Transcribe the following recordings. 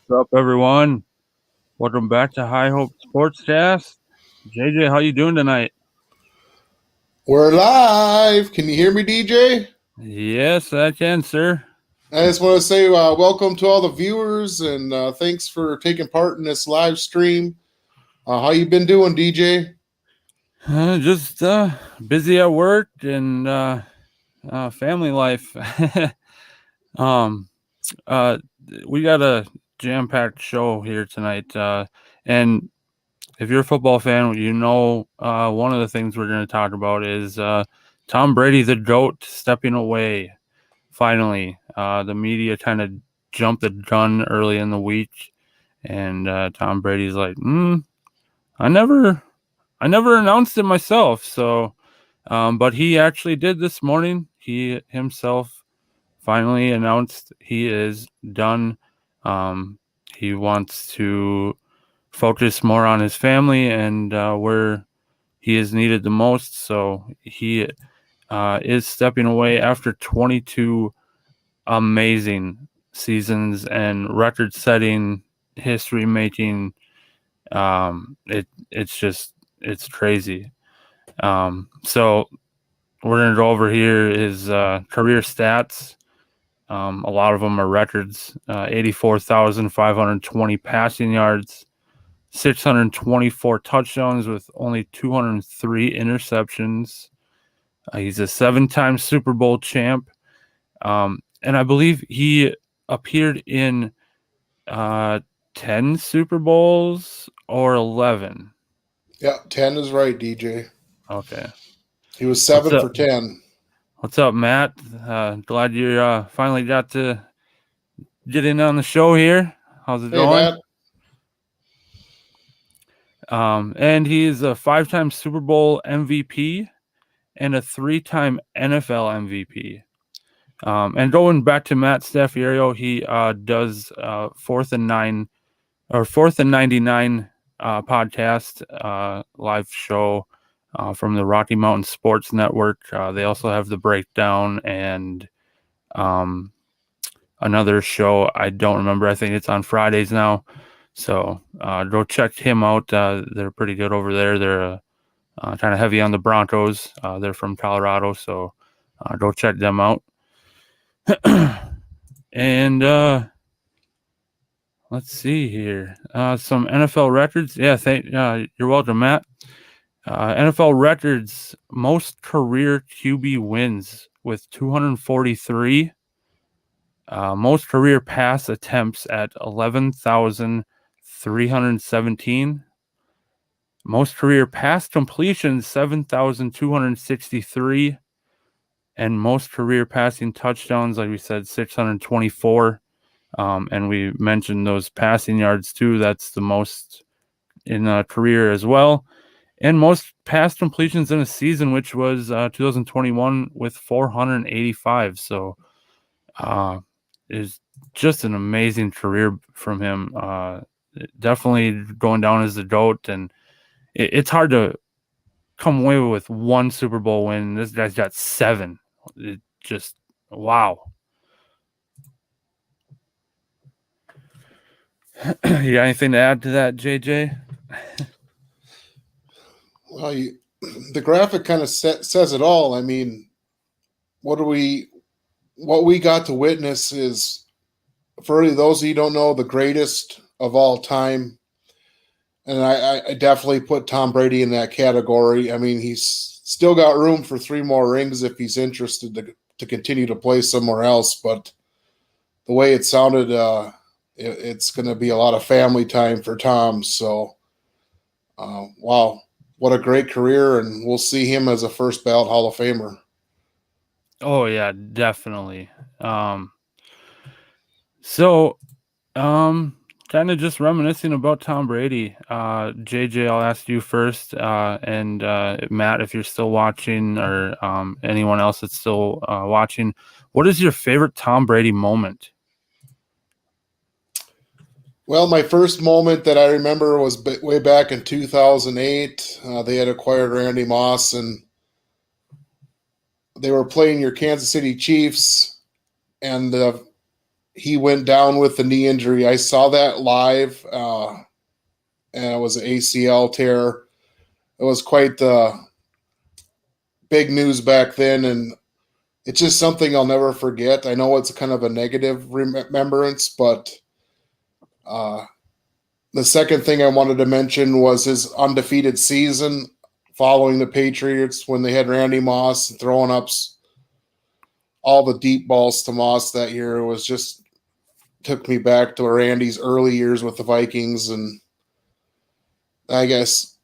What's up, everyone? Welcome back to High Hope Sportscast. JJ, how you doing tonight? We're live. Can you hear me, DJ? Yes, I can, sir. I just want to say welcome to all the viewers and thanks for taking part in this live stream. How you been doing, DJ? Just busy at work and family life. We got a jam-packed show here tonight, and if you're a football fan, you know one of the things we're going to talk about is Tom Brady, the GOAT, stepping away. Finally, the media kind of jumped the gun early in the week, and Tom Brady's like, I never announced it myself. So, but he actually did this morning. He himself finally announced he is done. He wants to focus more on his family and where he is needed the most. So he is stepping away after 22 amazing seasons and record-setting, history-making. It's crazy. So we're gonna go over here his career stats. A lot of them are records. 84,520 passing yards, 624 touchdowns with only 203 interceptions. He's a 7-time Super Bowl champ. And I believe he appeared in 10 Super Bowls or 11. Yeah, 10 is right, DJ. Okay. He was 7 for 10. What's up, Matt? Glad you finally got to get in on the show here. How's it going? Matt. And he is a 5-time Super Bowl MVP and a 3-time NFL MVP. And going back to Matt Staffiero, he does 4th and 99 podcast live show from the Rocky Mountain Sports Network. They also have The Breakdown and another show. I don't remember. I think it's on Fridays now. So go check him out. They're pretty good over there. They're kind of heavy on the Broncos. They're from Colorado. So go check them out. And let's see here. Some NFL records. Yeah, you're welcome, Matt. NFL records, most career QB wins with 243. Most career pass attempts at 11,317. Most career pass completions, 7,263. And most career passing touchdowns, like we said, 624. And we mentioned those passing yards too. That's the most in a career as well. And most pass completions in a season, which was 2021 with 485. So is just an amazing career from him. Definitely going down as the GOAT. And it's hard to come away with one Super Bowl win. This guy's got 7. It just, wow. You got anything to add to that, JJ? Well, the graphic kind of says it all. I mean, what we got to witness is, for those of you who don't know, the greatest of all time. And I definitely put Tom Brady in that category. I mean, he's still got room for 3 more rings if he's interested to continue to play somewhere else. But the way it sounded, it's going to be a lot of family time for Tom. So, wow, what a great career. And we'll see him as a first ballot Hall of Famer. Oh, yeah, definitely. Kind of just reminiscing about Tom Brady. JJ, I'll ask you first. And Matt, if you're still watching, or anyone else that's still watching, what is your favorite Tom Brady moment? Well, my first moment that I remember was way back in 2008. They had acquired Randy Moss, and they were playing your Kansas City Chiefs, and he went down with the knee injury. I saw that live, and it was an ACL tear. It was quite the big news back then, and it's just something I'll never forget. I know it's kind of a negative remembrance, but the second thing I wanted to mention was his undefeated season following the Patriots when they had Randy Moss throwing up all the deep balls to Moss that year. It was just took me back to Randy's early years with the Vikings, and I guess,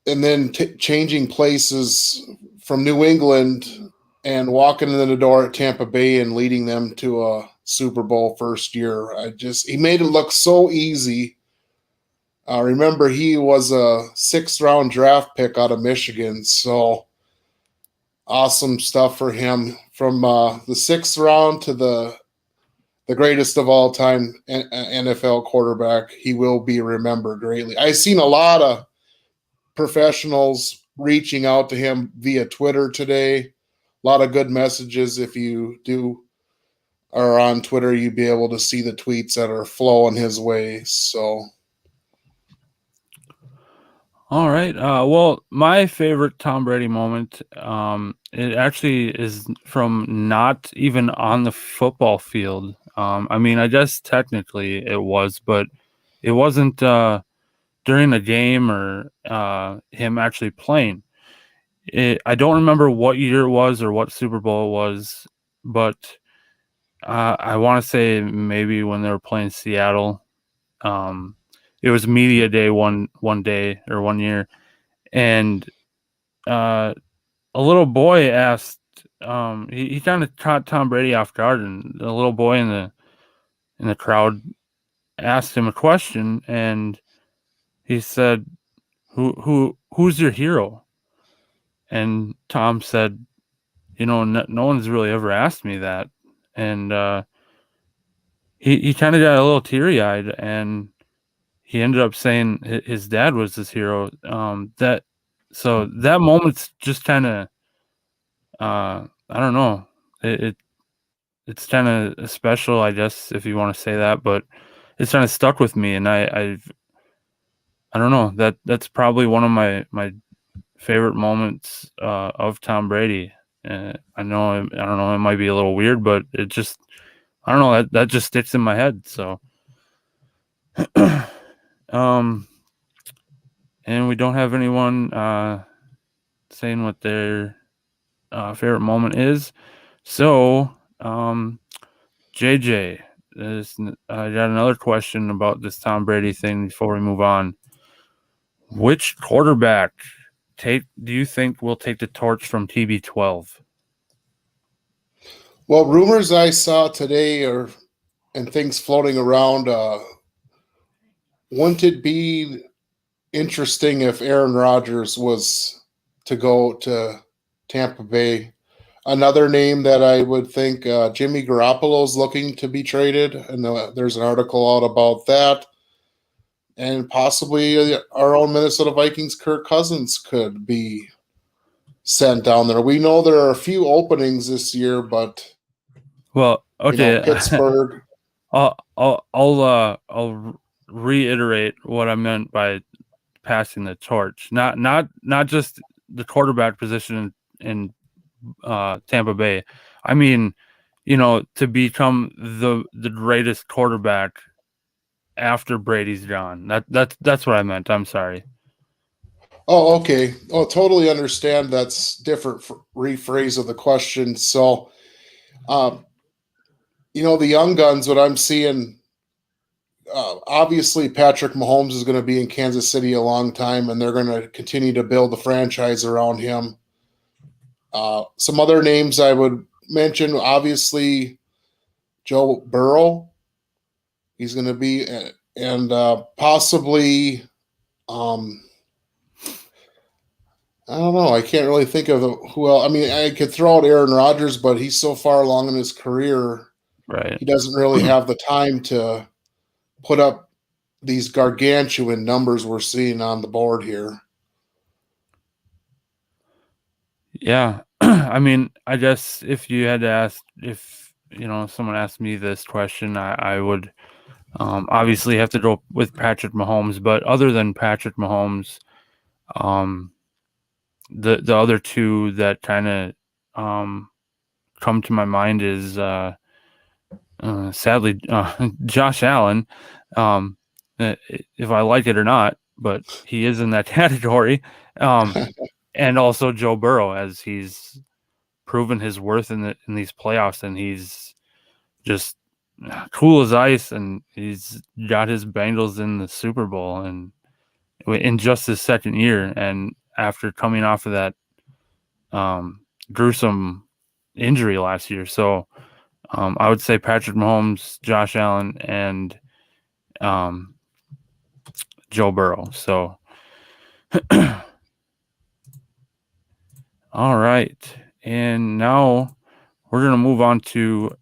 and then changing places from New England and walking in the door at Tampa Bay and leading them to a Super Bowl first year. He made it look so easy. Remember, he was a 6th round draft pick out of Michigan, so awesome stuff for him. From the 6th round to the greatest of all time NFL quarterback, he will be remembered greatly. I've seen a lot of professionals reaching out to him via Twitter today. A lot of good messages. If you are on Twitter, you'd be able to see the tweets that are flowing his way. So, all right. Well, my favorite Tom Brady moment, it actually is from not even on the football field. I mean, I guess technically it was, but it wasn't during a game or him actually playing. I don't remember what year it was or what Super Bowl it was, but I want to say maybe when they were playing Seattle. It was media day one day or one year, and a little boy asked. He kind of caught Tom Brady off guard, and the little boy in the crowd asked him a question, and he said, "Who's your hero?" And Tom said, no one's really ever asked me that. And he kind of got a little teary-eyed, and he ended up saying his dad was his hero. That moment's just kind of I don't know. It's kind of special, I guess, if you want to say that, but it's kind of stuck with me, and I don't know, that's probably one of my favorite moments of Tom Brady. I don't know, it might be a little weird, but it just, I don't know, that just sticks in my head. So, and we don't have anyone saying what their favorite moment is. So, JJ, I got another question about this Tom Brady thing before we move on. Which quarterback do you think will take the torch from TB12? Well, rumors I saw today and things floating around, wouldn't it be interesting if Aaron Rodgers was to go to Tampa Bay? Another name that I would think, Jimmy Garoppolo is looking to be traded, and there's an article out about that. And possibly our own Minnesota Vikings, Kirk Cousins, could be sent down there. We know there are a few openings this year, but Well, okay, Pittsburgh. I'll reiterate what I meant by passing the torch. Not just the quarterback position in Tampa Bay. I mean, to become the greatest quarterback after Brady's gone. That's what I meant. I'm sorry. Oh, okay. Oh, totally understand. That's different rephrase of the question. So, the young guns, what I'm seeing, obviously Patrick Mahomes is going to be in Kansas City a long time, and they're going to continue to build the franchise around him. Some other names I would mention, obviously, Joe Burrow. He's going to be, and possibly, I don't know. I can't really think of who else. I mean, I could throw out Aaron Rodgers, but he's so far along in his career, right? He doesn't really have the time to put up these gargantuan numbers we're seeing on the board here. Yeah. I mean, I guess if you had to ask, if someone asked me this question, I would obviously have to go with Patrick Mahomes. But other than Patrick Mahomes, the other two that kind of come to my mind is sadly Josh Allen. If I like it or not, but he is in that category. And also Joe Burrow, as he's proven his worth in these playoffs, and he's just cool as ice, and he's got his Bengals in the Super Bowl and in just his second year, and after coming off of that gruesome injury last year. So I would say Patrick Mahomes, Josh Allen, and Joe Burrow. So all right. And now we're going to move on to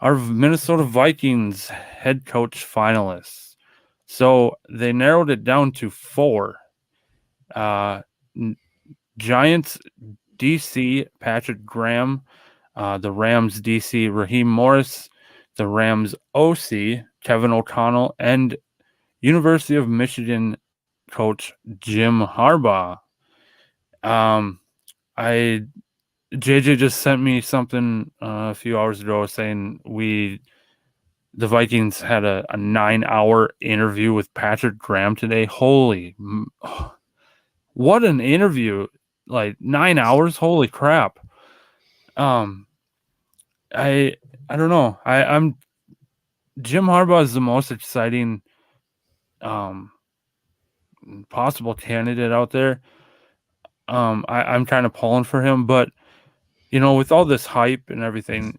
our Minnesota Vikings head coach finalists. So they narrowed it down to 4. Giants DC, Patrick Graham. The Rams DC, Raheem Morris. The Rams OC, Kevin O'Connell. And University of Michigan coach Jim Harbaugh. JJ just sent me something a few hours ago saying the Vikings had a 9-hour interview with Patrick Graham today. Holy, what an interview! Like 9 hours. Holy crap. I don't know. I'm Jim Harbaugh is the most exciting possible candidate out there. I'm kind of pulling for him, but with all this hype and everything,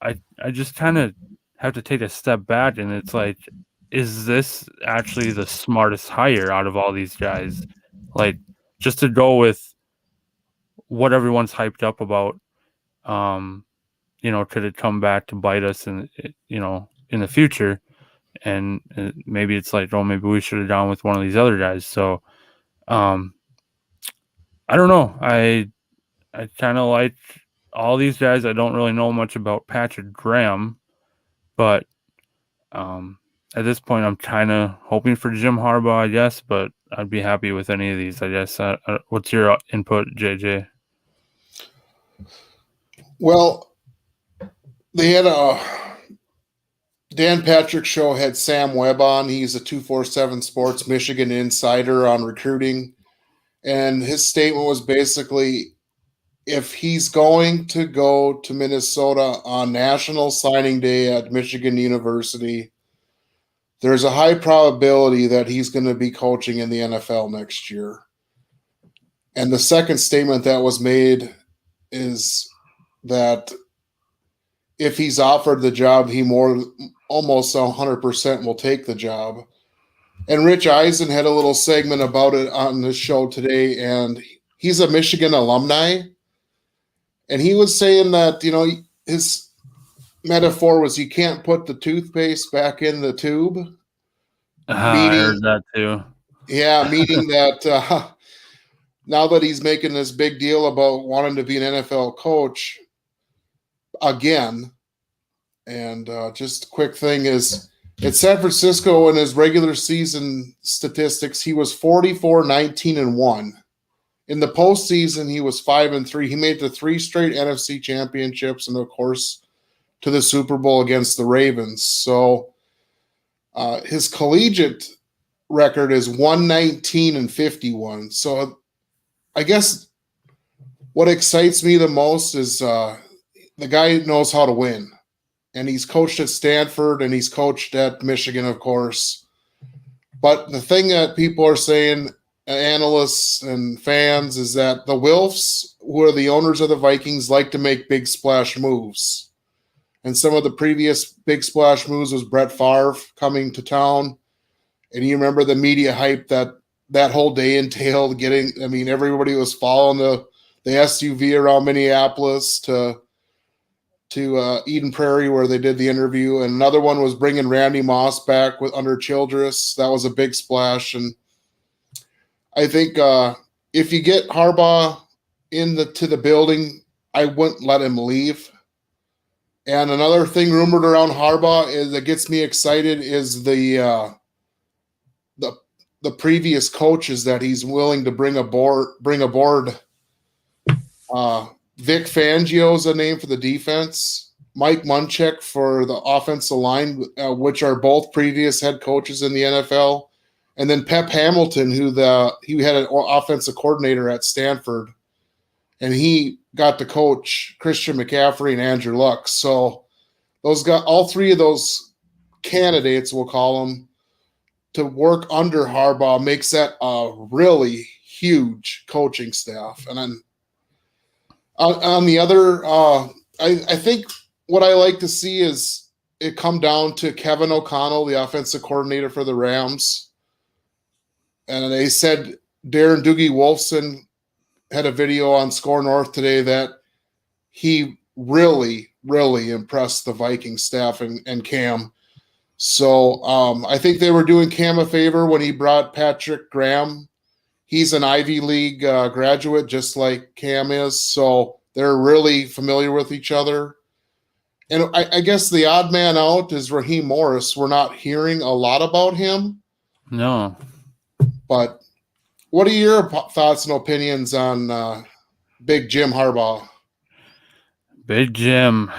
I just kind of have to take a step back, and it's like, is this actually the smartest hire out of all these guys? Like, just to go with what everyone's hyped up about, could it come back to bite us in the future? And maybe it's like, oh, maybe we should have gone with one of these other guys. So, I don't know. I kind of like all these guys. I don't really know much about Patrick Graham, but at this point, I'm kind of hoping for Jim Harbaugh, I guess, but I'd be happy with any of these, I guess. What's your input, JJ? Well, they had Dan Patrick show had Sam Webb on. He's a 247 Sports Michigan insider on recruiting. And his statement was basically, if he's going to go to Minnesota on National Signing Day at Michigan University, there's a high probability that he's going to be coaching in the NFL next year. And the second statement that was made is that if he's offered the job, he almost 100% will take the job. And Rich Eisen had a little segment about it on the show today, and he's a Michigan alumni. And he was saying that, his metaphor was you can't put the toothpaste back in the tube. I heard that too. Yeah, meaning that now that he's making this big deal about wanting to be an NFL coach again, and just a quick thing is, at San Francisco in his regular season statistics, he was 44-19-1. In the postseason, he was 5-3. He made the 3 straight NFC championships and, of course, to the Super Bowl against the Ravens. So his collegiate record is 119-51. So I guess what excites me the most is the guy knows how to win. And he's coached at Stanford and he's coached at Michigan, of course. But the thing that people are saying, analysts and fans, is that the Wilfs, who are the owners of the Vikings, like to make big splash moves. And some of the previous big splash moves was Brett Favre coming to town. And you remember the media hype that whole day entailed everybody was following the SUV around Minneapolis to Eden Prairie where they did the interview. And another one was bringing Randy Moss back under Childress. That was a big splash. And I think if you get Harbaugh to the building, I wouldn't let him leave. And another thing rumored around Harbaugh that gets me excited is the previous coaches that he's willing to bring aboard. Vic Fangio is a name for the defense. Mike Munchak for the offensive line, which are both previous head coaches in the NFL. And then Pep Hamilton, he had an offensive coordinator at Stanford, and he got to coach Christian McCaffrey and Andrew Luck. So all 3 of those candidates, we'll call them, to work under Harbaugh makes that a really huge coaching staff. And then on the other, I think what I like to see is it come down to Kevin O'Connell, the offensive coordinator for the Rams. And they said Darren Doogie Wolfson had a video on Score North today that he really, really impressed the Viking staff and Cam. So I think they were doing Cam a favor when he brought Patrick Graham. He's an Ivy League graduate, just like Cam is. So they're really familiar with each other. And I guess the odd man out is Raheem Morris. We're not hearing a lot about him. No. But what are your thoughts and opinions on Big Jim Harbaugh? Big Jim.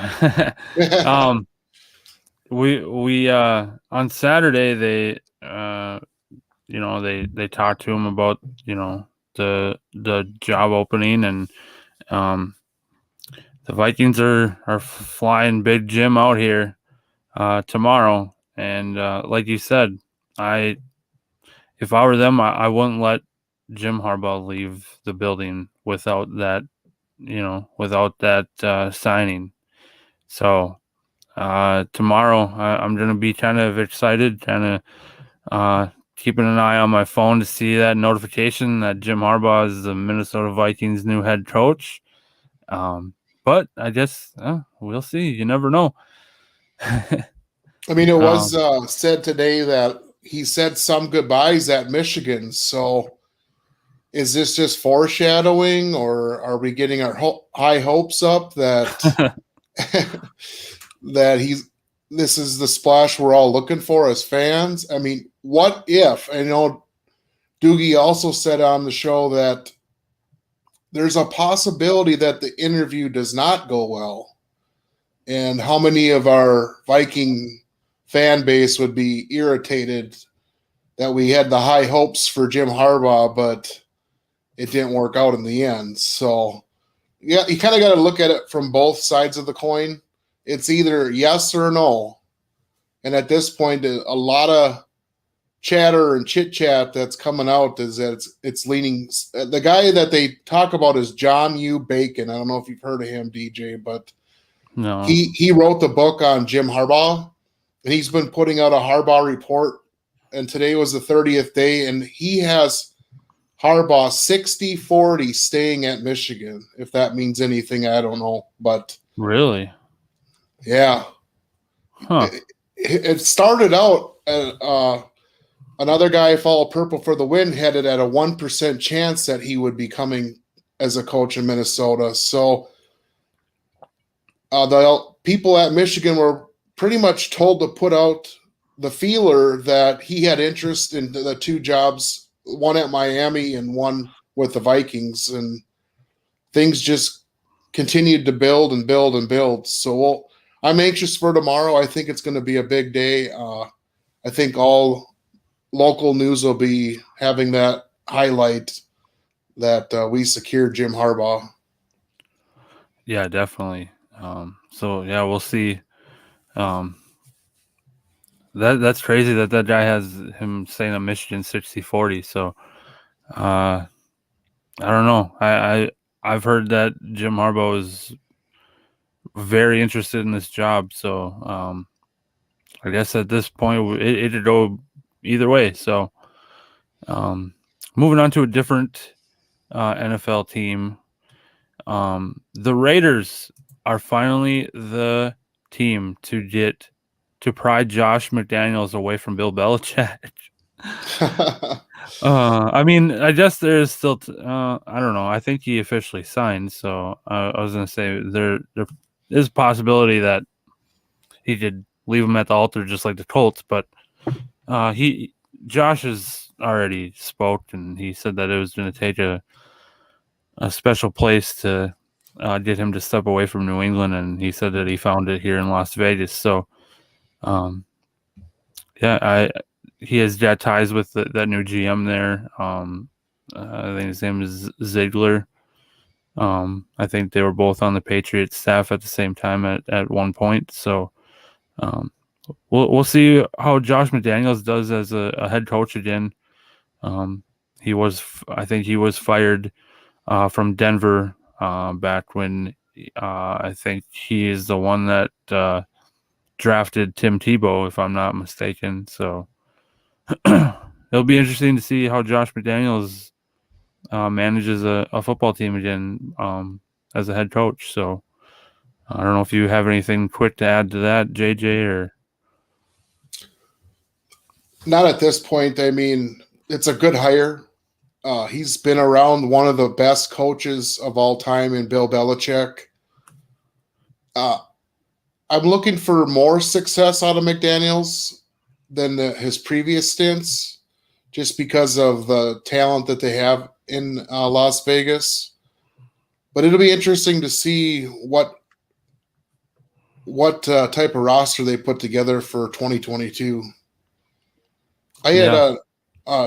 We on Saturday they they talked to him about the job opening, and the Vikings are flying Big Jim out here tomorrow, and like you said, if I were them, I wouldn't let Jim Harbaugh leave the building without that signing. So tomorrow I'm going to be kind of excited, kind of keeping an eye on my phone to see that notification that Jim Harbaugh is the Minnesota Vikings new head coach. But I guess we'll see. You never know. It was said today that he said some goodbyes at Michigan. So is this just foreshadowing, or are we getting our high hopes up that this is the splash we're all looking for as fans? I mean, what if? I know Doogie also said on the show that there's a possibility that the interview does not go well. And how many of our Viking fan base would be irritated that we had the high hopes for Jim Harbaugh, but it didn't work out in the end. So yeah, you kind of got to look at it from both sides of the coin. It's either yes or no. And at this point, a lot of chatter and chit chat that's coming out is that it's leaning. The guy that they talk about is John U. Bacon. I don't know if you've heard of him, DJ, but No. he wrote the book on Jim Harbaugh, and he's been putting out a Harbaugh report. And today was the 30th day, and he has Harbaugh 60-40 staying at Michigan. If that means anything, I don't know, but Really? yeah. Huh. It started out at, another guy, Follow Purple for the Win, had it at a 1% chance that he would be coming as a coach in Minnesota. So the people at Michigan were pretty much told to put out the feeler that he had interest in the two jobs, one at Miami and one with the Vikings. And things just continued to build and build and build. So I'm anxious for tomorrow. I think it's going to be a big day. I think all local news will be having that highlight that we secured Jim Harbaugh. Yeah, definitely. So yeah, we'll see. That's crazy that guy has him saying a Michigan 60-40. So I don't know. I've heard that Jim Harbaugh is very interested in this job. So I guess at this point it could go either way. So moving on to a different NFL team. The Raiders are finally the team to pry Josh McDaniels away from Bill Belichick. I mean, I guess there is still. I don't know. I think he officially signed, so I was going to say there is a possibility that he could leave him at the altar, just like the Colts. But Josh has already spoke, and he said that it was going to take a special place to get him to step away from New England, and he said that he found it here in Las Vegas. So, he has got ties with that new GM there. I think his name is Ziegler. I think they were both on the Patriots staff at the same time at one point. So, we'll see how Josh McDaniels does as a head coach again. I think he was fired from Denver back when I think he is the one that drafted Tim Tebow, if I'm not mistaken. So it'll be interesting to see how Josh McDaniels manages a football team again as a head coach. So I don't know if you have anything quick to add to that, JJ, or not at this point. I mean, it's a good hire. He's been around one of the best coaches of all time in Bill Belichick. I'm looking for more success out of McDaniels than his previous stints, just because of the talent that they have in Las Vegas. But it'll be interesting to see what type of roster they put together for 2022. I had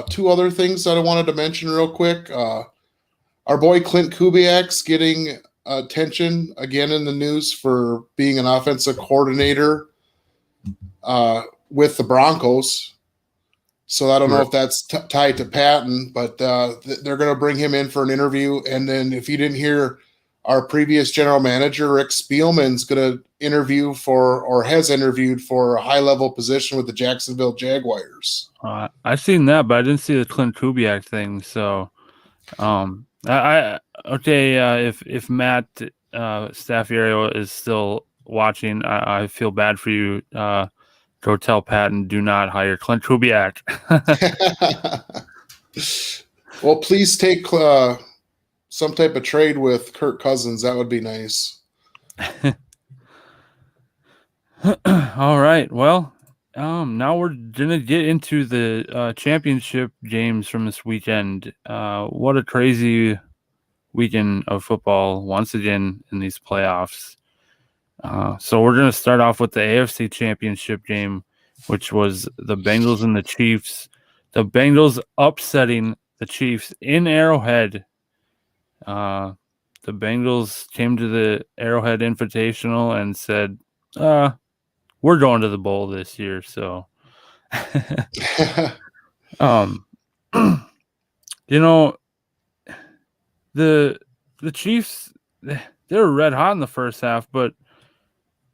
two other things that I wanted to mention real quick. Our boy Clint Kubiak's getting attention again in the news for being an offensive coordinator with the Broncos. So I don't know if that's tied to Patton, but they're going to bring him in for an interview. And then if you didn't hear, our previous general manager, Rick Spielman's going to interview has interviewed for a high-level position with the Jacksonville Jaguars. I've seen that, but I didn't see the Clint Kubiak thing. So, if Matt Staffiero is still watching, I feel bad for you. Go tell Patton, do not hire Clint Kubiak. Well, please take some type of trade with Kirk Cousins. That would be nice. All right. Well, now we're going to get into the championship games from this weekend. What a crazy weekend of football once again in these playoffs. So we're going to start off with the AFC Championship game, which was the Bengals and the Chiefs. The Bengals upsetting the Chiefs in Arrowhead. the Bengals came to the Arrowhead Invitational and said, we're going to the bowl this year. So, you know, the Chiefs, they were red hot in the first half, but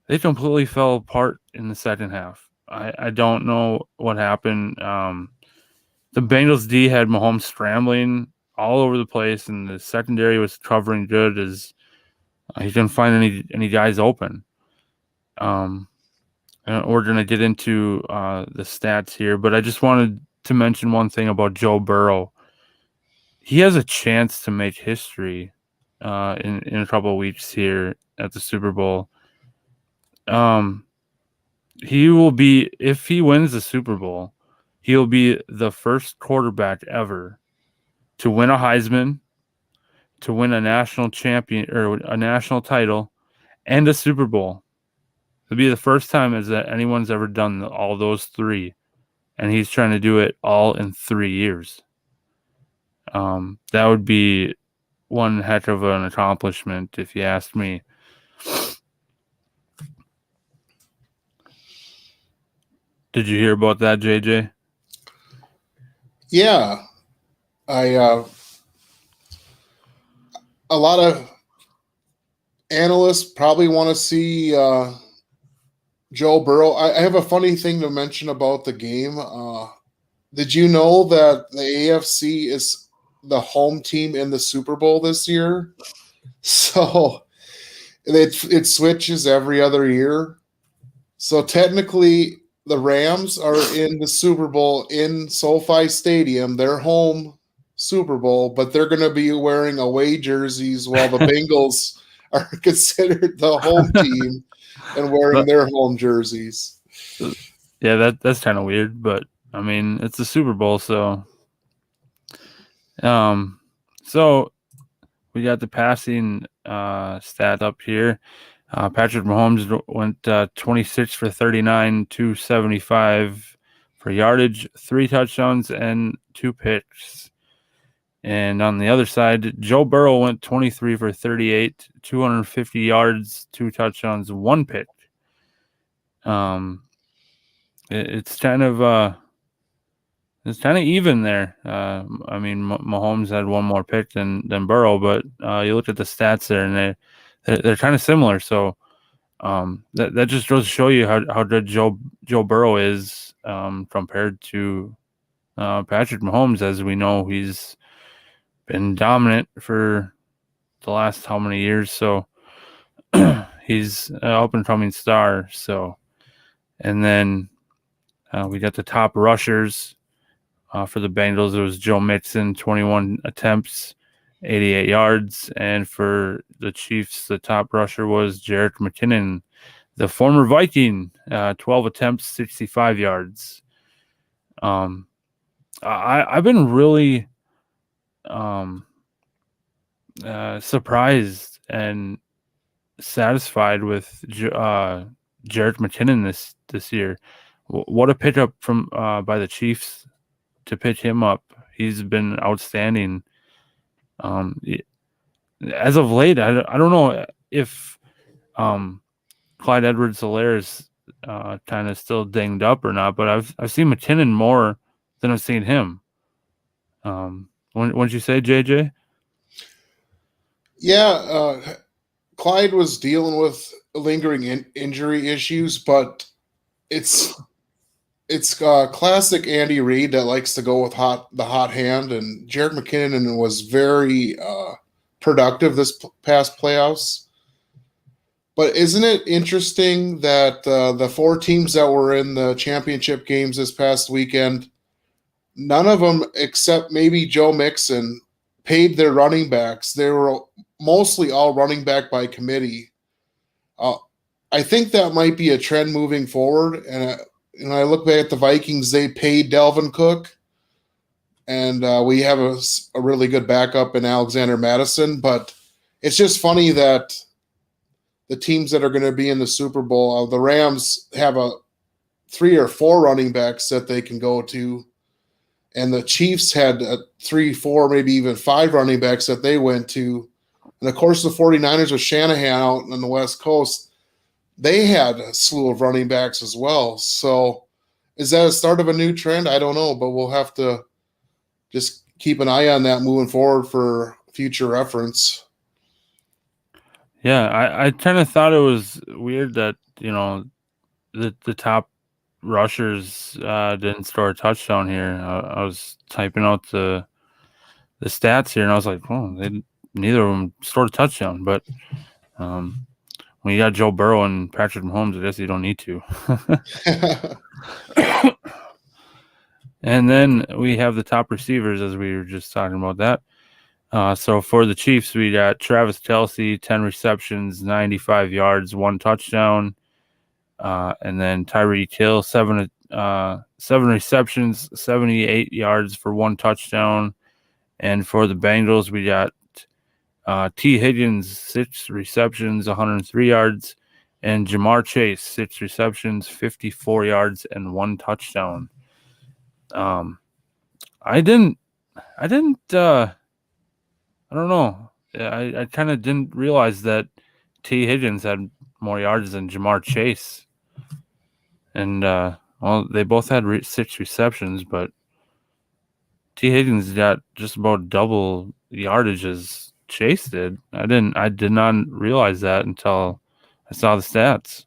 they completely fell apart in the second half. I don't know what happened. The Bengals D had Mahomes scrambling all over the place, and the secondary was covering good as he couldn't find any guys open. And we're going to get into the stats here, but I just wanted to mention one thing about Joe Burrow. He has a chance to make history in a couple of weeks here at the Super Bowl. He will be, if he wins the Super Bowl, he'll be the first quarterback ever to win a Heisman, to win a national champion or a national title, and a Super Bowl. It'll be the first time as that anyone's ever done all those three, and he's trying to do it all in 3 years. That would be one heck of an accomplishment, if you ask me. Did you hear about that, JJ? Yeah, a lot of analysts probably want to see Joe Burrow. I have a funny thing to mention about the game. Did you know that the AFC is the home team in the Super Bowl this year? So it switches every other year. So technically, the Rams are in the Super Bowl in SoFi Stadium, their home Super Bowl, but they're going to be wearing away jerseys while the Bengals are considered the home team and wearing their home jerseys. Yeah, that's kind of weird, but I mean, it's the Super Bowl, so so we got the passing stat up here. Patrick Mahomes went 26 for 39, 275 for yardage, 3 touchdowns, and 2 picks. And on the other side, Joe Burrow went 23 for 38, 250 yards, 2 touchdowns, 1 pick. It's kind of even there. I mean, Mahomes had 1 more pick than Burrow, but you look at the stats there, and they're kind of similar. So that just goes to show you how good Joe Burrow is compared to Patrick Mahomes. As we know, he's been dominant for the last how many years. So he's an up-and-coming star. So, and then we got the top rushers for the Bengals. It was Joe Mixon, 21 attempts, 88 yards. And for the Chiefs, the top rusher was Jerick McKinnon, the former Viking, 12 attempts, 65 yards. I've been really surprised and satisfied with Jerick McKinnon this year. What a pickup from by the Chiefs to pick him up. He's been outstanding. As of late, I don't know if Clyde Edwards-Helaire is kind of still dinged up or not, but I've seen McKinnon more than I've seen him. Wouldn't you say, JJ? Yeah, Clyde was dealing with lingering injury issues, but it's classic Andy Reid that likes to go with the hot hand, and Jerick McKinnon was very productive this past playoffs. But isn't it interesting that the 4 teams that were in the championship games this past weekend, none of them except maybe Joe Mixon paid their running backs. They were mostly all running back by committee. I think that might be a trend moving forward. And I look back at the Vikings, they paid Dalvin Cook. And we have a really good backup in Alexander Madison. But it's just funny that the teams that are going to be in the Super Bowl, the Rams have 3 or 4 running backs that they can go to. And the Chiefs had 3, 4, maybe even 5 running backs that they went to. And And of course, the 49ers with Shanahan out on the West Coast, they had a slew of running backs as well. So is that a start of a new trend? I don't know, but we'll have to just keep an eye on that moving forward for future reference. Yeah, I kind of thought it was weird that, the top rushers didn't score a touchdown here. I was typing out the stats here, and I was like, oh, neither of them scored a touchdown. But when you got Joe Burrow and Patrick Mahomes, I guess you don't need to. And then we have the top receivers, as we were just talking about that. So for the Chiefs, we got Travis Kelce, 10 receptions, 95 yards, 1 touchdown. And then Tyreek Hill, 7 receptions, 78 yards for 1 touchdown. And for the Bengals, we got T. Higgins, 6 receptions, 103 yards. And Jamar Chase, 6 receptions, 54 yards, and 1 touchdown. I don't know. I kind of didn't realize that T. Higgins had more yards than Jamar Chase. And, well, they both had 6 receptions, but T. Higgins got just about double yardage as Chase did. I did not realize that until I saw the stats.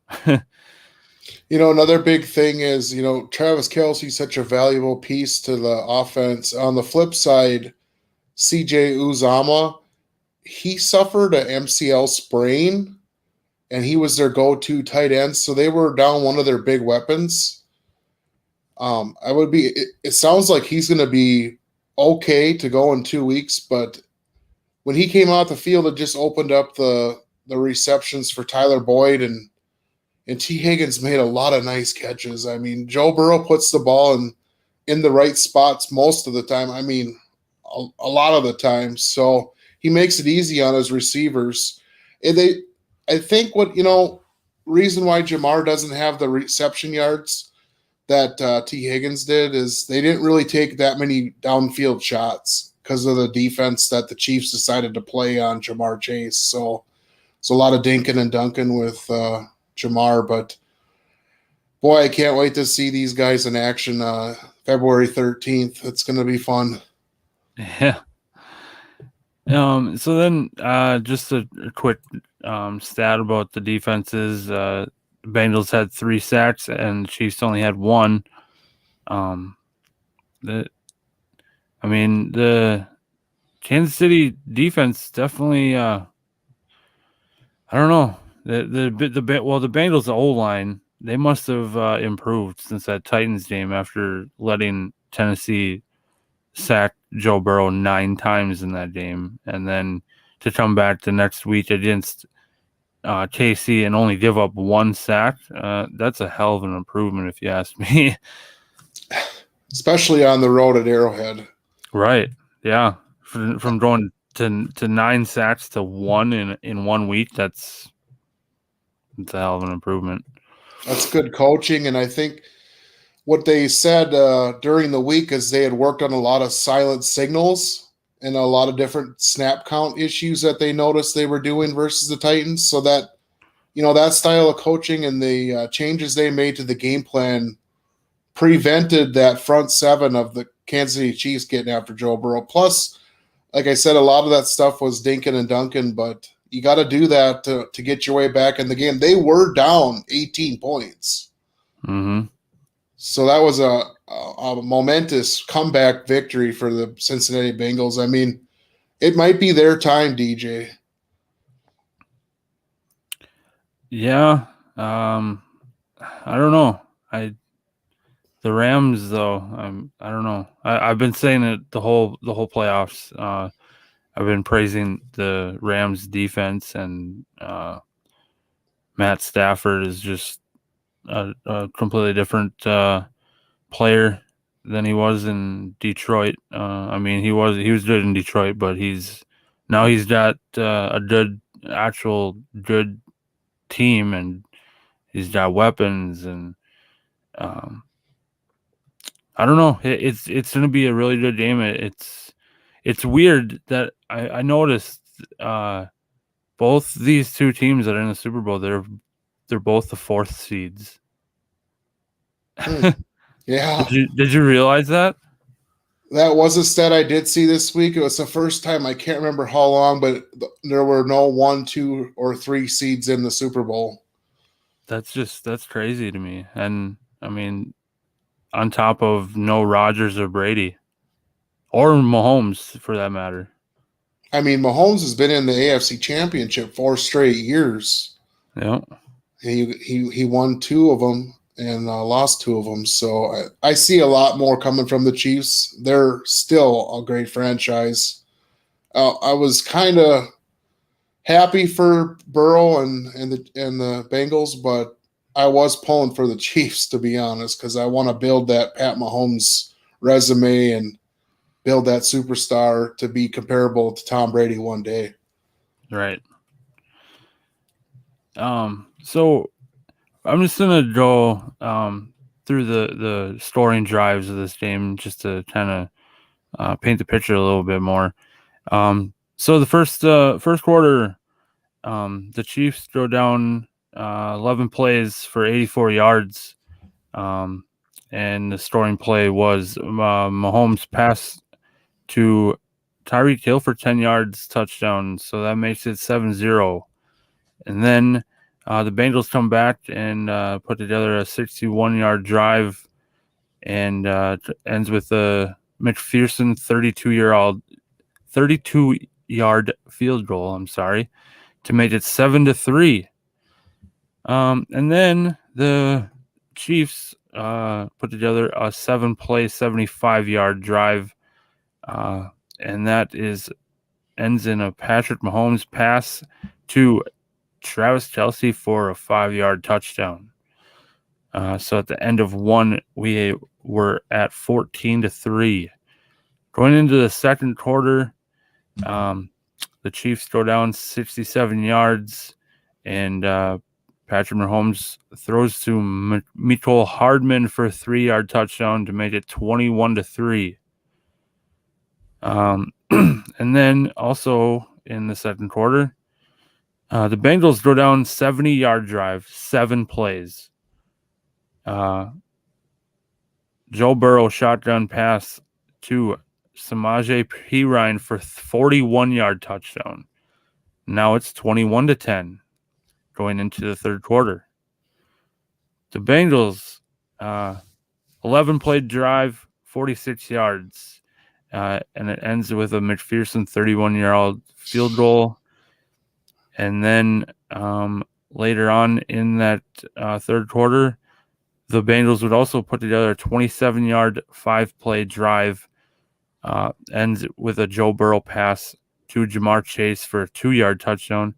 Another big thing is, Travis Kelce's such a valuable piece to the offense. On the flip side, CJ Uzama, he suffered an MCL sprain, and he was their go-to tight end, so they were down one of their big weapons. It sounds like he's going to be okay to go in 2 weeks, but when he came out the field, it just opened up the receptions for Tyler Boyd, and T. Higgins made a lot of nice catches. I mean, Joe Burrow puts the ball in the right spots most of the time. I mean, a lot of the time. So he makes it easy on his receivers. And I think reason why Jamar doesn't have the reception yards that T. Higgins did is they didn't really take that many downfield shots because of the defense that the Chiefs decided to play on Jamar Chase. So it's a lot of dinking and dunking with Jamar, but boy, I can't wait to see these guys in action February 13th. It's going to be fun. Yeah. So then just a quick stat about the defenses. The Bengals had 3 sacks and the Chiefs only had 1. The Kansas City defense definitely I don't know. The Bengals O-line, they must have improved since that Titans game after letting Tennessee sack Joe Burrow 9 times in that game, and then to come back the next week against KC and only give up 1 sack. That's a hell of an improvement, if you ask me. Especially on the road at Arrowhead. Right. Yeah. From going to 9 sacks to 1 in 1 week, it's a hell of an improvement. That's good coaching, and I think what they said during the week is they had worked on a lot of silent signals and a lot of different snap count issues that they noticed they were doing versus the Titans. So that, that style of coaching and the changes they made to the game plan prevented that front 7 of the Kansas City Chiefs getting after Joe Burrow. Plus, like I said, a lot of that stuff was dinking and dunking, but you got to do that to get your way back in the game. They were down 18 points. Mm-hmm. So that was a momentous comeback victory for the Cincinnati Bengals. I mean, it might be their time, DJ. Yeah. I don't know. The Rams, though, I don't know. I've been saying it the whole playoffs. I've been praising the Rams defense, and Matt Stafford is just a completely different player than he was in Detroit. I mean, he was good in Detroit, but he's got a good team, and he's got weapons, and I don't know. It's going to be a really good game. It's weird that I noticed both these two teams that are in the Super Bowl, they're both the 4th seeds. Yeah. Did you realize that? That was a stat I did see this week. It was the first time, I can't remember how long, but there were no 1, 2, or 3 seeds in the Super Bowl. That's crazy to me. And I mean, on top of no Rodgers or Brady or Mahomes for that matter. I mean, Mahomes has been in the AFC Championship 4 straight years. Yeah. He won 2 of them and lost 2 of them. So I see a lot more coming from the Chiefs. They're still a great franchise. I was kind of happy for Burrow and the Bengals, but I was pulling for the Chiefs, to be honest, because I want to build that Pat Mahomes resume and build that superstar to be comparable to Tom Brady one day. Right. So I'm just gonna go through the scoring drives of this game just to kind of paint the picture a little bit more. So the first quarter, the Chiefs throw down 11 plays for 84 yards, and the scoring play was Mahomes' pass to Tyreek Hill for 10 yards touchdown, so that makes it 7-0. And then the Bengals come back and put together a 61-yard drive, and ends with a McPherson 32-yard field goal. I'm sorry, to make it 7-3. And then the Chiefs put together a 7-play, 75-yard drive, and that ends in a Patrick Mahomes pass to Travis Kelce for a 5-yard touchdown. So at the end of one, we were at 14-3. Going into the second quarter, the Chiefs go down 67 yards, and Patrick Mahomes throws to Mecole Hardman for a 3-yard touchdown to make it 21-3. And then also in the second quarter, the Bengals go down 70-yard drive, 7 plays. Joe Burrow shotgun pass to Samaje Perine for 41-yard touchdown. Now it's 21-10 going into the third quarter. The Bengals, 11-play drive, 46 yards, and it ends with a McPherson 31-yard field goal. And then later on in that third quarter, the Bengals would also put together a 27-yard, 5-play drive, ends with a Joe Burrow pass to Jamar Chase for a 2-yard touchdown,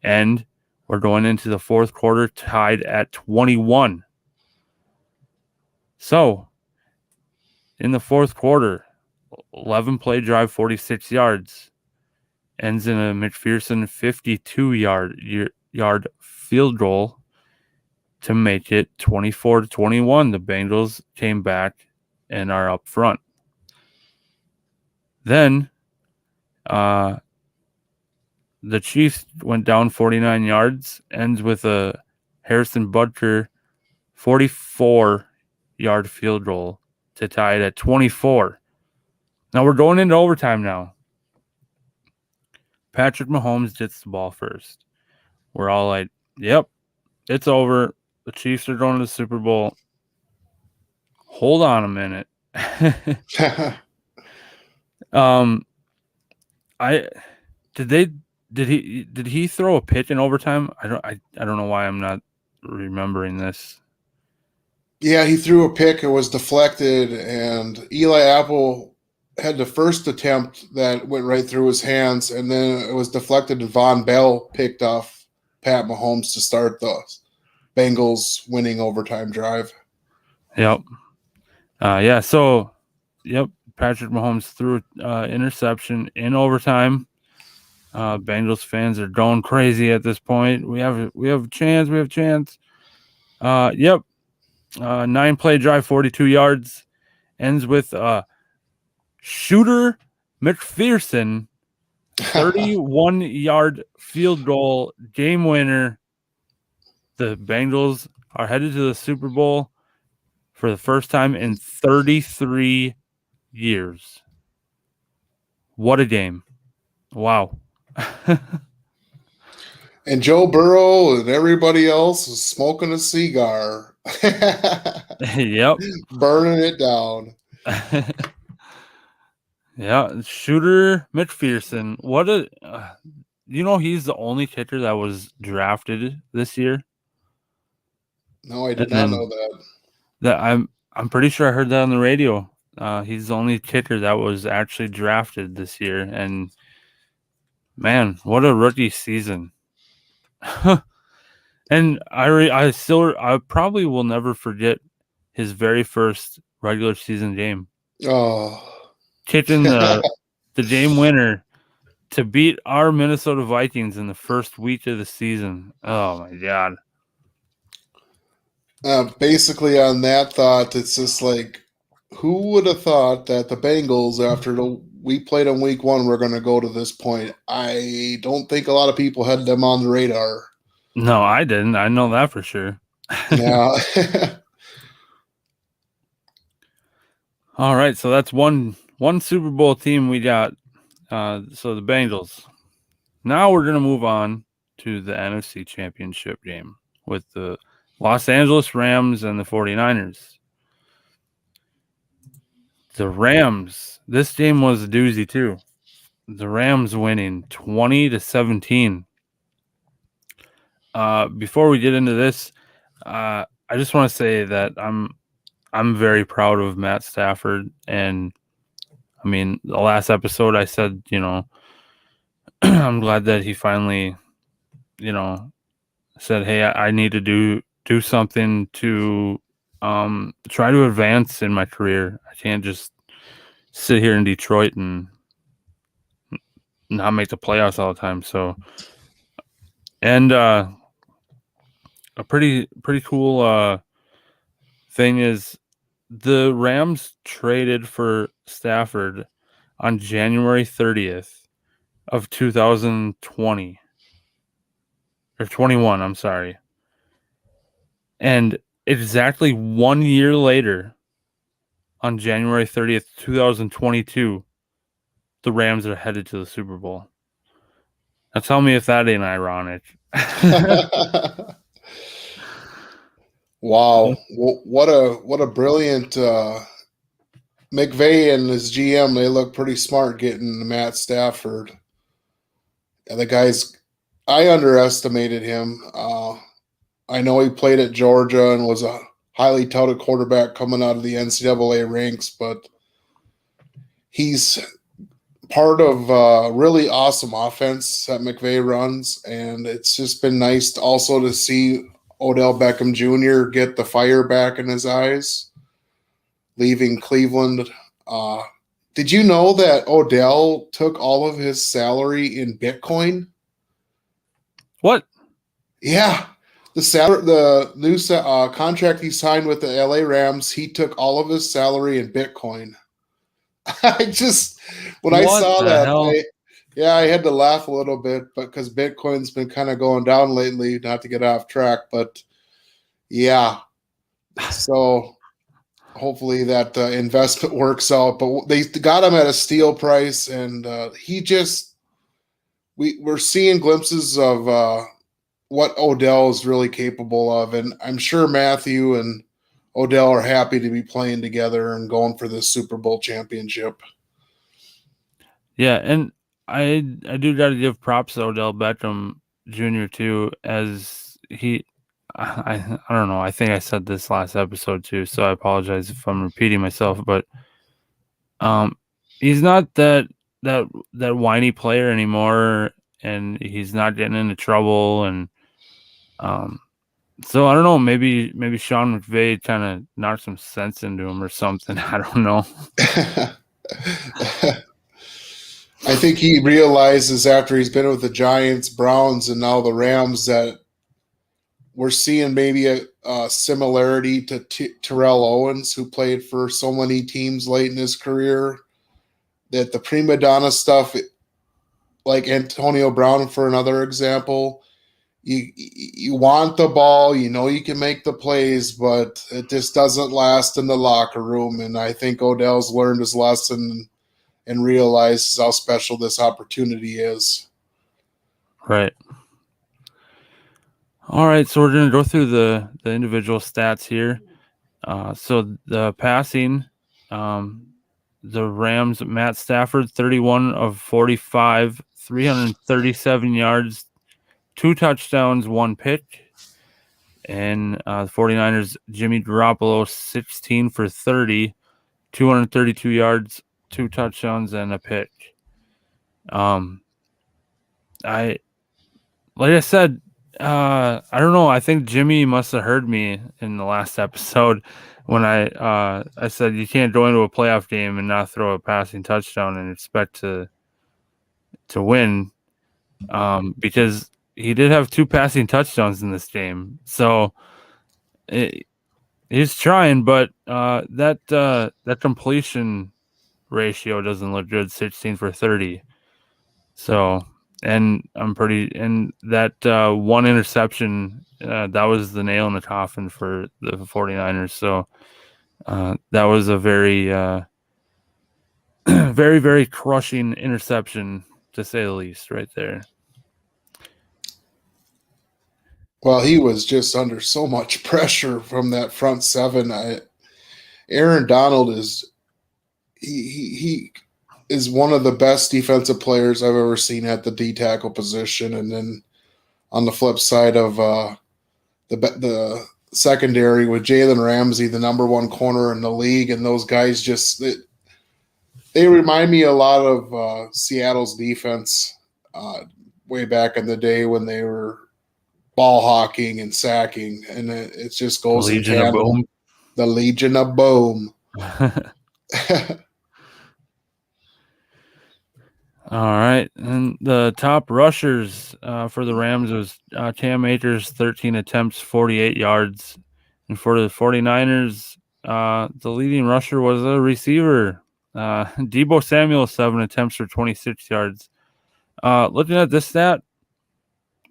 and we're going into the fourth quarter tied at 21. So, in the fourth quarter, 11-play drive, 46 yards, ends in a McPherson 52-yard field goal to make it 24-21. The Bengals came back and are up front. Then the Chiefs went down 49 yards, ends with a Harrison Butker 44-yard field goal to tie it at 24. Now we're going into overtime now. Patrick Mahomes gets the ball first. We're all like, yep, it's over. The Chiefs are going to the Super Bowl. Hold on a minute. Did he throw a pick in overtime? I don't know why I'm not remembering this. Yeah, he threw a pick. It was deflected, and Eli Apple had the first attempt that went right through his hands, and then it was deflected, and Von Bell picked off Pat Mahomes to start the Bengals winning overtime drive. Yep. Yeah, so, yep, Patrick Mahomes threw interception in overtime. Bengals fans are going crazy at this point. We have a chance. We have a chance. Yep. 9-play drive, 42 yards, ends with Shooter McPherson 31-yard field goal, game winner. The Bengals are headed to the Super Bowl for the first time in 33 years. What a game. Wow. And Joe Burrow and everybody else is smoking a cigar. Yep. Burning it down. Yeah, shooter McPherson. What a he's the only kicker that was drafted this year. No, I did not know that. That I'm pretty sure I heard that on the radio. He's the only kicker that was actually drafted this year, and man, what a rookie season! And I probably will never forget his very first regular season game. Oh, Kicking the game winner to beat our Minnesota Vikings in the first week of the season. Oh my God. Basically, on that thought, it's just like, who would have thought that the Bengals, after we played in week 1, were going to go to this point? I don't think a lot of people had them on the radar. No, I didn't. I know that for sure. Yeah. All right, so that's one Super Bowl team we got. So the Bengals. Now we're going to move on to the NFC Championship game with the Los Angeles Rams and the 49ers. The Rams, this game was a doozy too. The Rams winning 20-17. Before we get into this, I just want to say that I'm very proud of Matt Stafford. And I mean, the last episode I said, I'm glad that he finally, said, hey, I need to do something to try to advance in my career. I can't just sit here in Detroit and not make the playoffs all the time. So, and a pretty cool thing is the Rams traded for Stafford on January 30th of 2020 or 21. I'm sorry. And exactly 1 year later, on January 30th, 2022, the Rams are headed to the Super Bowl. Now tell me if that ain't ironic. Wow. What a brilliant McVay and his GM. They look pretty smart getting Matt Stafford. And the guy's, I underestimated him. I know he played at Georgia and was a highly touted quarterback coming out of the NCAA ranks, but he's part of a really awesome offense that McVay runs, and it's just been nice also to see Odell Beckham Jr. get the fire back in his eyes, leaving Cleveland. Did you know that Odell took all of his salary in Bitcoin? What? Yeah. The new contract he signed with the LA Rams, he took all of his salary in Bitcoin. I saw that, I had to laugh a little bit, but because Bitcoin's been kind of going down lately, not to get off track, but yeah. So hopefully that investment works out. But they got him at a steal price, and we're seeing glimpses of what Odell is really capable of, and I'm sure Matthew and Odell are happy to be playing together and going for this Super Bowl championship. Yeah, and I do got to give props to Odell Beckham Jr. too, as I don't know. I think I said this last episode too, so I apologize if I'm repeating myself. But he's not that whiny player anymore, and he's not getting into trouble, and so I don't know. Maybe Sean McVay kind of knocked some sense into him or something. I don't know. I think he realizes after he's been with the Giants, Browns, and now the Rams that we're seeing maybe a similarity to Terrell Owens, who played for so many teams late in his career, that the prima donna stuff like Antonio Brown for another example. You want the ball, you know you can make the plays, but it just doesn't last in the locker room. And I think Odell's learned his lesson and realizes how special this opportunity is. Right. All right, so we're going to go through the individual stats here. So the passing, the Rams, Matt Stafford, 31 of 45, 337 yards, 2 touchdowns, 1 pick. And the 49ers, Jimmy Garoppolo, 16 for 30, 232 yards, 2 touchdowns, and a pick. Like I said, I don't know. I think Jimmy must have heard me in the last episode when I said you can't go into a playoff game and not throw a passing touchdown and expect to win, because he did have 2 passing touchdowns in this game. So he's trying, but that completion ratio doesn't look good. 16 for 30. So. And that 1 interception, that was the nail in the coffin for the 49ers. So that was a very, very, very crushing interception, to say the least, right there. Well, he was just under so much pressure from that front seven. Aaron Donald is he is one of the best defensive players I've ever seen at the D tackle position. And then on the flip side of the secondary with Jalen Ramsey, the number 1 corner in the league, and those guys they remind me a lot of Seattle's defense way back in the day when they were ball hawking and sacking, and it just goes in tandem. The Legion of Boom. All right, and the top rushers for the Rams was Cam Akers, 13 attempts, 48 yards. And for the 49ers, the leading rusher was a receiver, Deebo Samuel, 7 attempts for 26 yards. Looking at this stat,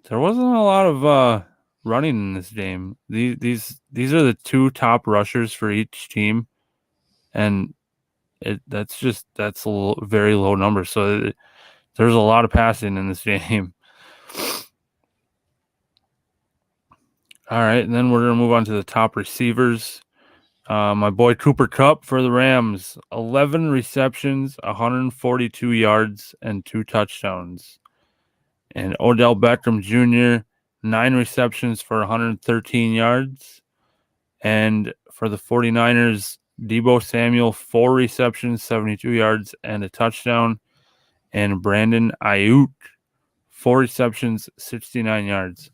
there wasn't a lot of running in this game. These are the 2 top rushers for each team, and that's a very low number. So there's a lot of passing in this game. All right, and then we're going to move on to the top receivers. My boy Cooper Kupp for the Rams, 11 receptions, 142 yards, and 2 touchdowns. And Odell Beckham Jr., 9 receptions for 113 yards. And for the 49ers, Deebo Samuel, 4 receptions, 72 yards, and a touchdown. And Brandon Ayuk, 4 receptions, 69 yards.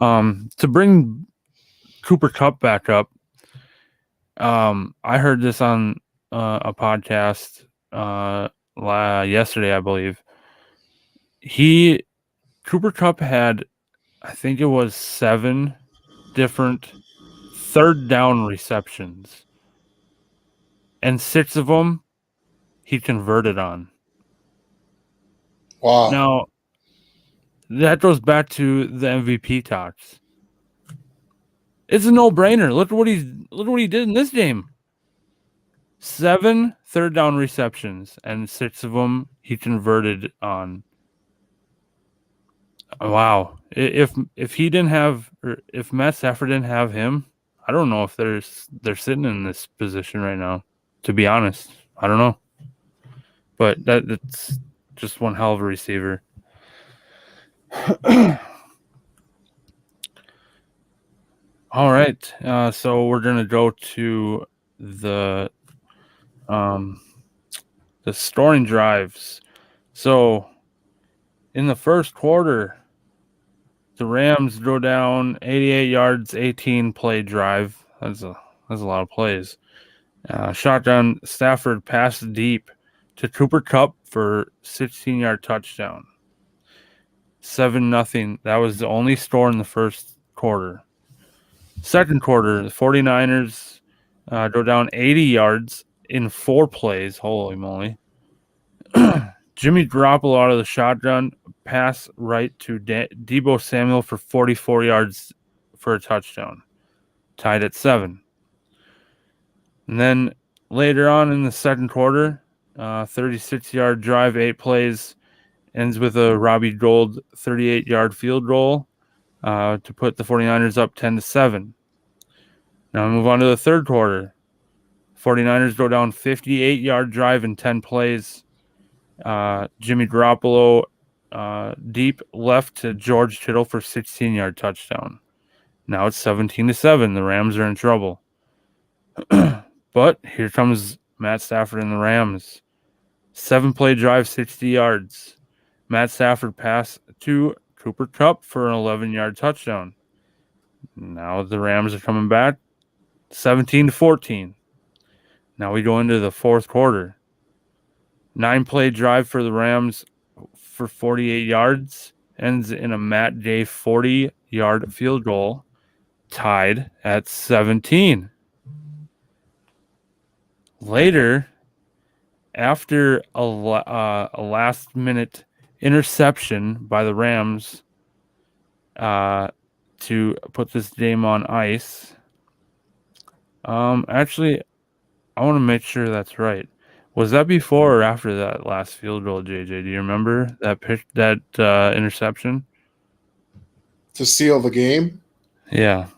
To bring Cooper Kupp back up, I heard this on a podcast yesterday, I believe. Cooper Kupp had, I think it was 7 different third down receptions, and 6 of them he converted on. Wow. Now, that goes back to the MVP talks. It's a no-brainer. Look what he did in this game. 7 third down receptions, and 6 of them he converted on. Wow. If he didn't have, or if Matt Stafford didn't have him, I don't know if they're sitting in this position right now. To be honest, I don't know. But that's just one hell of a receiver. All right. So we're gonna go to the scoring drives. So in the first quarter, the Rams go down 88 yards, 18 play drive. That's a lot of plays. Shotgun, Stafford passed deep to Cooper Kupp for 16-yard touchdown. 7-0. That was the only score in the first quarter. Second quarter, the 49ers go down 80 yards in 4 plays. Holy moly. Jimmy Garoppolo out of the shotgun, pass right to Deebo Samuel for 44 yards for a touchdown, tied at 7. And then later on in the second quarter, 36-yard drive, 8 plays, ends with a Robbie Gould 38-yard field goal to put the 49ers up 10-7. Now we move on to the third quarter. 49ers go down 58-yard drive in 10 plays. Jimmy Garoppolo deep left to George Kittle for 16-yard touchdown. Now it's 17-7. The Rams are in trouble. But here comes Matt Stafford and the Rams. 7-play drive, 60 yards. Matt Stafford pass to Cooper Kupp for an 11-yard touchdown. Now the Rams are coming back. 17-14. Now we go into the fourth quarter. 9-play drive for the Rams for 48 yards. Ends in a Matt Gay 40-yard field goal. Tied at 17. Later, after a last-minute interception by the Rams to put this game on ice. Actually, I want to make sure that's right. Was that before or after that last field goal, JJ? Do you remember that interception? To seal the game? Yeah.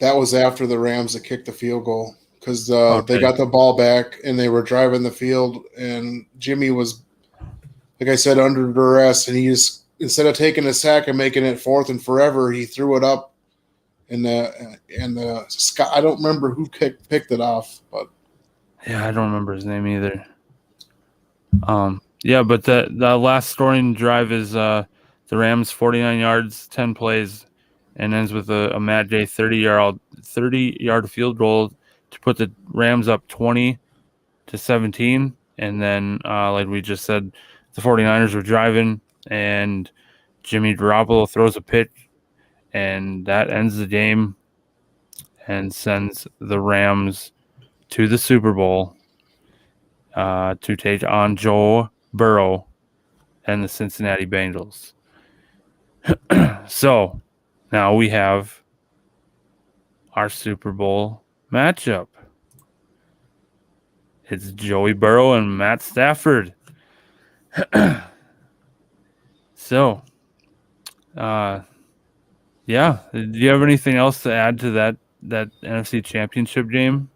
That was after the Rams had kicked the field goal because they got the ball back and they were driving the field, and Jimmy was, like I said, under duress, and he just, instead of taking a sack and making it 4th and forever, he threw it up, and the Scott, I don't remember who picked it off, but yeah, I don't remember his name either. Yeah, but the last scoring drive is the Rams 49 yards, 10 plays. And ends with a Matt Gay 30-yard field goal to put the Rams up 20-17. And then, like we just said, the 49ers were driving, and Jimmy Garoppolo throws a pick, and that ends the game and sends the Rams to the Super Bowl to take on Joe Burrow and the Cincinnati Bengals. So now we have our Super Bowl matchup. It's Joey Burrow and Matt Stafford. So, yeah. Do you have anything else to add to that NFC Championship game?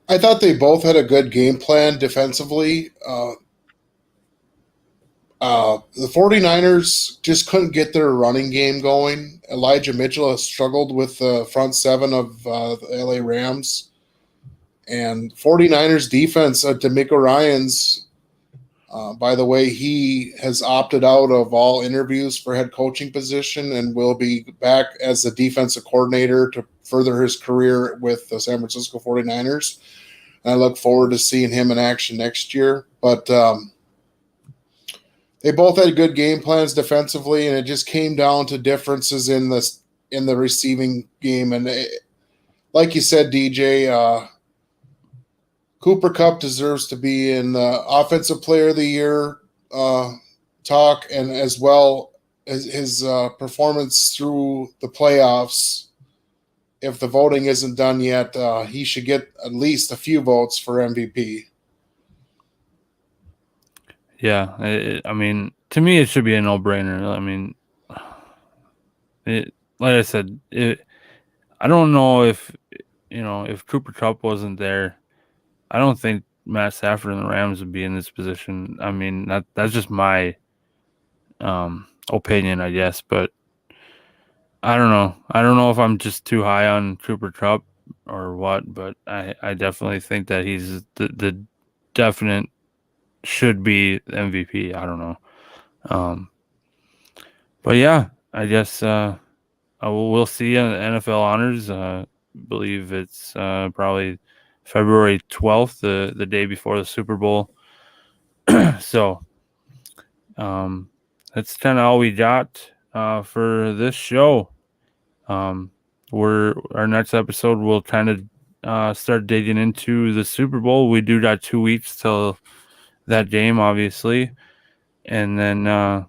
I thought they both had a good game plan defensively. The 49ers just couldn't get their running game going. Elijah Mitchell has struggled with the front 7 of the LA Rams. And 49ers defense, DeMeco Ryans, by the way, he has opted out of all interviews for head coaching position and will be back as the defensive coordinator to further his career with the San Francisco 49ers. And I look forward to seeing him in action next year. But they both had good game plans defensively, and it just came down to differences in the receiving game. And like you said, DJ, Cooper Kupp deserves to be in the Offensive Player of the Year talk, and as well as his performance through the playoffs. If the voting isn't done yet, he should get at least a few votes for MVP. Yeah, I mean, to me, it should be a no-brainer. I mean, like I said, I don't know if Cooper Kupp wasn't there, I don't think Matt Stafford and the Rams would be in this position. I mean, that's just my opinion, I guess, but I don't know. I don't know if I'm just too high on Cooper Kupp or what, but I definitely think that he's the definite should be MVP. I don't know. But yeah, I guess we'll see in the NFL honors. Believe it's probably February 12th, the day before the Super Bowl. So that's kind of all we got for this show. Our next episode will kind of start digging into the Super Bowl. We do got 2 weeks till that game, obviously, and then I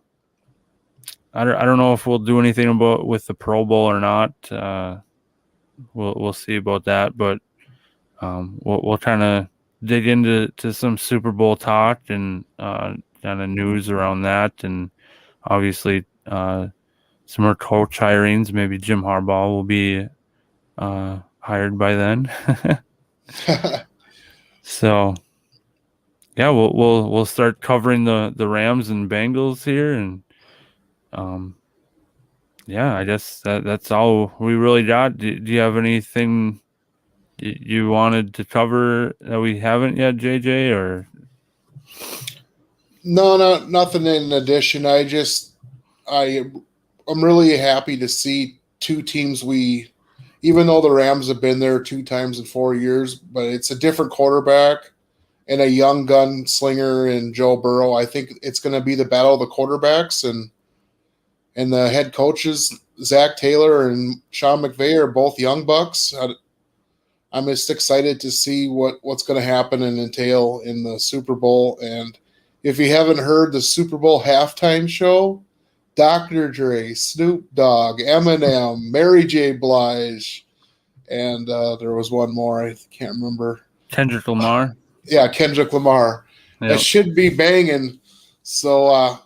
don't know if we'll do anything about with the Pro Bowl or not. We'll see about that, but we'll kind of dig into some Super Bowl talk and kind of news around that, and obviously some more coach hirings. Maybe Jim Harbaugh will be hired by then. So yeah, we'll start covering the Rams and Bengals here, and yeah, I guess that's all we really got. Do you have anything you wanted to cover that we haven't yet, JJ? Or No, nothing in addition. I'm really happy to see two teams even though the Rams have been there 2 times in 4 years, but it's a different quarterback and a young gunslinger in Joe Burrow. I think it's going to be the battle of the quarterbacks, and the head coaches, Zach Taylor and Sean McVay, are both young bucks. I'm just excited to see what's going to happen and entail in the Super Bowl. And if you haven't heard the Super Bowl halftime show, Dr. Dre, Snoop Dogg, Eminem, Mary J. Blige, and there was one more. I can't remember. Kendrick Lamar? Yeah, Kendrick Lamar. Yep. That should be banging. So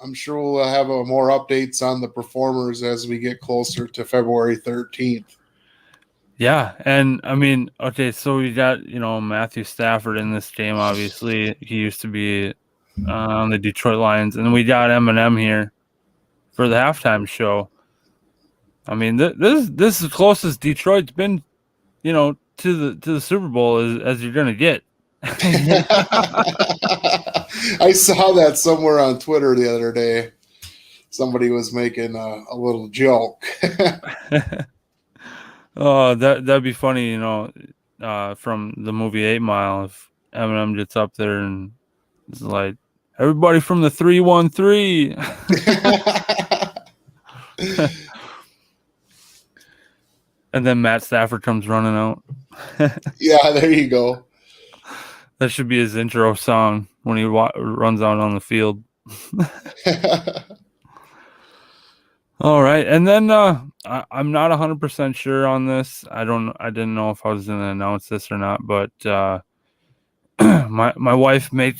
I'm sure we'll have more updates on the performers as we get closer to February 13th. Yeah, and I mean, okay, so we got Matthew Stafford in this game. Obviously, he used to be on the Detroit Lions, and we got Eminem here for the halftime show. I mean, this is the closest Detroit's been, to the Super Bowl as you're gonna get. I saw that somewhere on Twitter the other day. Somebody was making a little joke. Oh, that'd be funny, from the movie 8 Mile, if Eminem gets up there and is like, everybody from the 313. And then Matt Stafford comes running out. Yeah, there you go. That should be his intro song when he runs out on the field. All right, and then I'm not 100% sure on this. I didn't know if I was going to announce this or not, but my wife made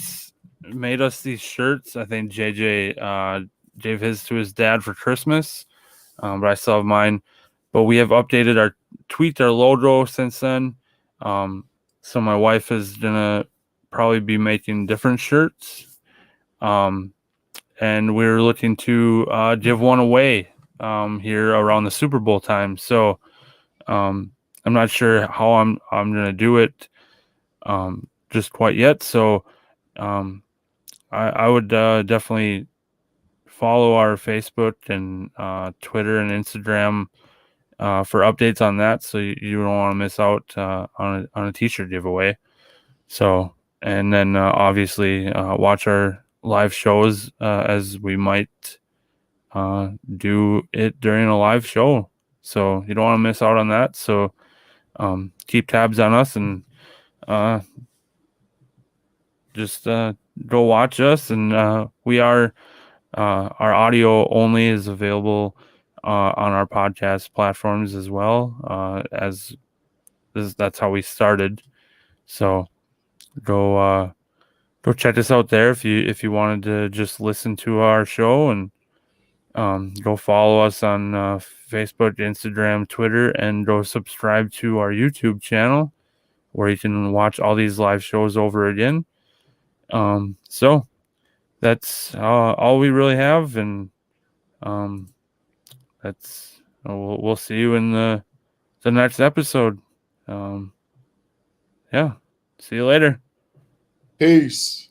us these shirts. I think JJ gave his to his dad for Christmas, but I still have mine. But we have tweaked our logo since then. So my wife is gonna probably be making different shirts. And we're looking to give one away here around the Super Bowl time. So I'm not sure how I'm gonna do it just quite yet. So I would definitely follow our Facebook and Twitter and Instagram for updates on that, so you don't want to miss out on a t-shirt giveaway. So, and then obviously watch our live shows as we might do it during a live show. So you don't want to miss out on that. So keep tabs on us and just go watch us. And we are our audio only is available on our podcast platforms as well, that's how we started. So go check us out there if you wanted to just listen to our show, and go follow us on Facebook, Instagram, Twitter, and go subscribe to our YouTube channel where you can watch all these live shows over again. So that's all we really have, and we'll see you in the next episode. Yeah, see you later. Peace.